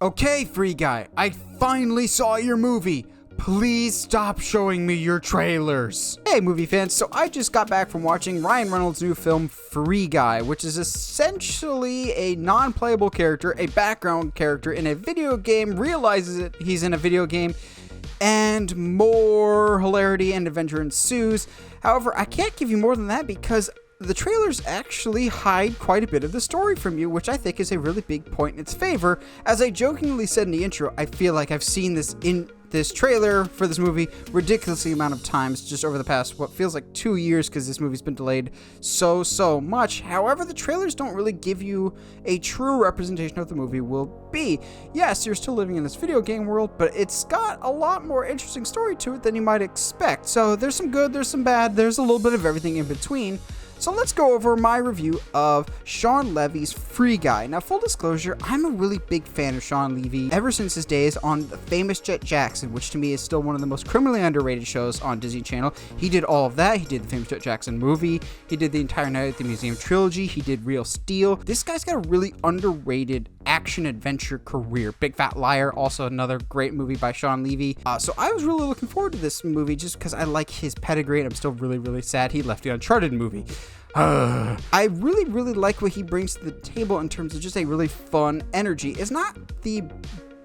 Okay, Free Guy, I finally saw your movie. Please stop showing me your trailers. Hey, movie fans, so I just got back from watching Ryan Reynolds' new film, Free Guy, which is essentially a non-playable character, a background character in a video game, realizes that he's in a video game, and more hilarity and adventure ensues. However, I can't give you more than that because the trailers actually hide quite a bit of the story from you, which I think is a really big point in its favor. As I jokingly said in the intro, I feel like I've seen this trailer for this movie ridiculously amount of times just over the past what feels like 2 years, because this movie's been delayed so much. However, the trailers don't really give you a true representation of the movie will be. Yes, you're still living in this video game world, but it's got a lot more interesting story to it than you might expect. So there's some good, there's some bad, there's a little bit of everything in between. So let's go over my review of Shawn Levy's Free Guy. Now, full disclosure, I'm a really big fan of Shawn Levy ever since his days on the famous Jet Jackson, which to me is still one of the most criminally underrated shows on Disney Channel. He did all of that. He did the famous Jet Jackson movie. He did the entire Night at the Museum trilogy. He did Real Steel. This guy's got a really underrated action-adventure career. Big Fat Liar, also another great movie by Shawn Levy. So I was really looking forward to this movie just because I like his pedigree, and I'm still really sad he left the Uncharted movie. I really like what he brings to the table in terms of just a really fun energy. It's not the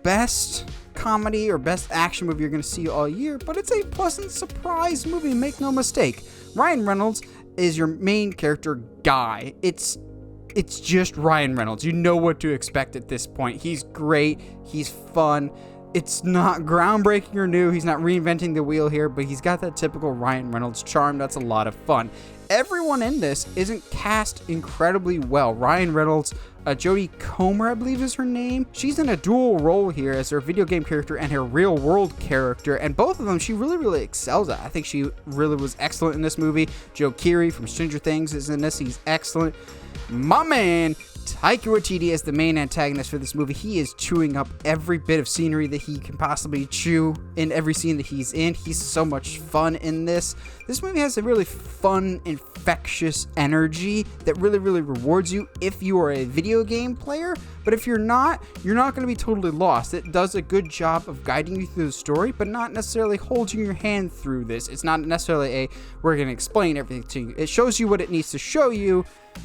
best comedy or best action movie you're going to see all year, but it's a pleasant surprise movie, make no mistake. Ryan Reynolds is your main character guy. It's just Ryan Reynolds. You know what to expect at this point. He's great. He's fun. It's not groundbreaking or new. He's not reinventing the wheel here, but he's got that typical Ryan Reynolds charm. That's a lot of fun. Everyone in this isn't cast incredibly well. Ryan Reynolds, Jodie Comer, I believe is her name. She's in a dual role here as her video game character and her real world character, and both of them she really excels at. I think she really was excellent in this movie. Joe Keery from Stranger Things is in this. He's excellent. My man Taika Waititi as the main antagonist for this movie. He is chewing up every bit of scenery that he can possibly chew in every scene that he's in. He's so much fun in this. This movie has a really fun, infectious energy that really rewards you if you are a video game player. But if you're not going to be totally lost. It does a good job of guiding you through the story, but not necessarily holding your hand through this. It's not necessarily we're going to explain everything to you. It shows you what it needs to show you,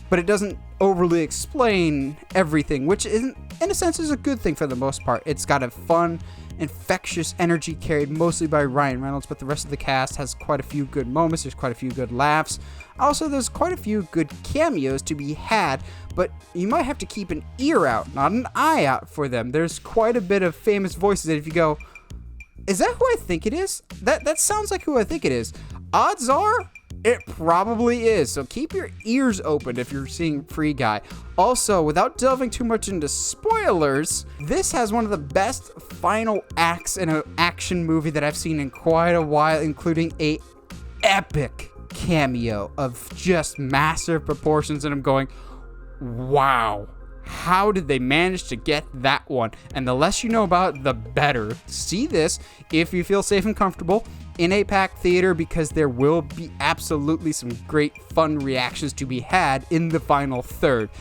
but it doesn't overly explain everything, which in a sense is a good thing for the most part. It's got a fun, infectious energy carried mostly by Ryan Reynolds, but the rest of the cast has quite a few good moments. There's quite a few good laughs. Also, there's quite a few good cameos to be had, but you might have to keep an ear out, not an eye out for them. There's quite a bit of famous voices that if you go, is that who I think it is? That sounds like who I think it is. Odds are it probably is, so keep your ears open if you're seeing Free Guy. Also, without delving too much into spoilers, this has one of the best final acts in an action movie that I've seen in quite a while, including a epic cameo of just massive proportions, and I'm going, wow. How did they manage to get that one? And the less you know about it, the better. See this, if you feel safe and comfortable, in a packed theater, because there will be absolutely some great fun reactions to be had in the final third.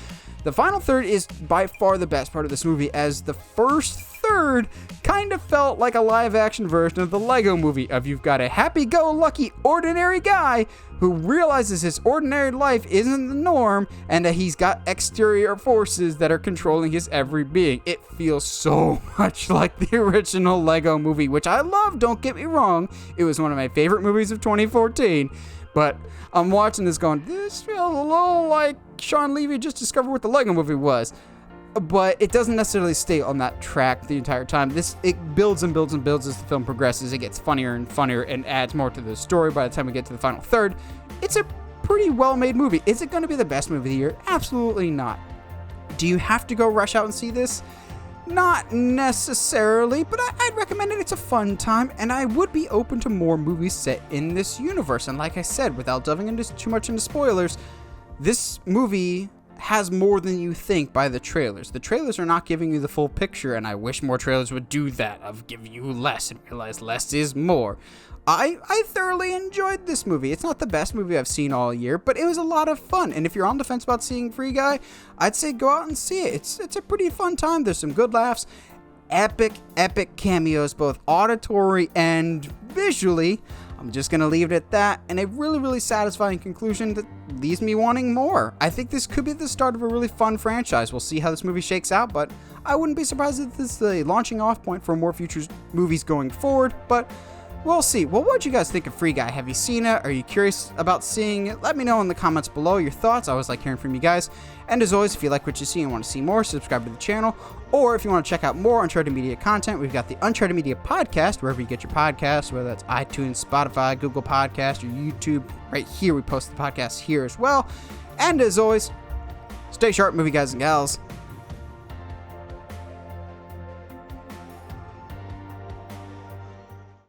The final third is by far the best part of this movie, as the first third kind of felt like a live-action version of the Lego movie of you've got a happy-go-lucky ordinary guy who realizes his ordinary life isn't the norm and that he's got exterior forces that are controlling his every being. It feels so much like the original Lego movie, which I love, don't get me wrong. It was one of my favorite movies of 2014. But I'm watching this going, this feels a little like Shawn Levy just discovered what the Lego movie was. But it doesn't necessarily stay on that track the entire time. It builds and builds as the film progresses. It gets funnier and funnier and adds more to the story by the time we get to the final third. It's a pretty well-made movie. Is it going to be the best movie of the year? Absolutely not. Do you have to go rush out and see this? Not necessarily, but I'd recommend it. It's a fun time, and I would be open to more movies set in this universe. And like I said, without delving into too much into spoilers, this movie has more than you think by the trailers. The trailers are not giving you the full picture, and I wish more trailers would do that, of give you less and realize less is more. I thoroughly enjoyed this movie. It's not the best movie I've seen all year, but it was a lot of fun. And if you're on the fence about seeing Free Guy, I'd say go out and see it. It's a pretty fun time. There's some good laughs. epic cameos, both auditory and visually. I'm just going to leave it at that, and a really satisfying conclusion that leaves me wanting more. I think this could be the start of a really fun franchise. We'll see how this movie shakes out, but I wouldn't be surprised if this is a launching off point for more future movies going forward, but we'll see. Well, what do you guys think of Free Guy? Have you seen it? Are you curious about seeing it? Let me know in the comments below your thoughts. I always like hearing from you guys. And as always, if you like what you see and want to see more, subscribe to the channel. Or if you want to check out more Uncharted Media content, we've got the Uncharted Media podcast, wherever you get your podcasts, whether that's iTunes, Spotify, Google Podcasts, or YouTube. Right here, we post the podcast here as well. And as always, stay sharp, movie guys and gals.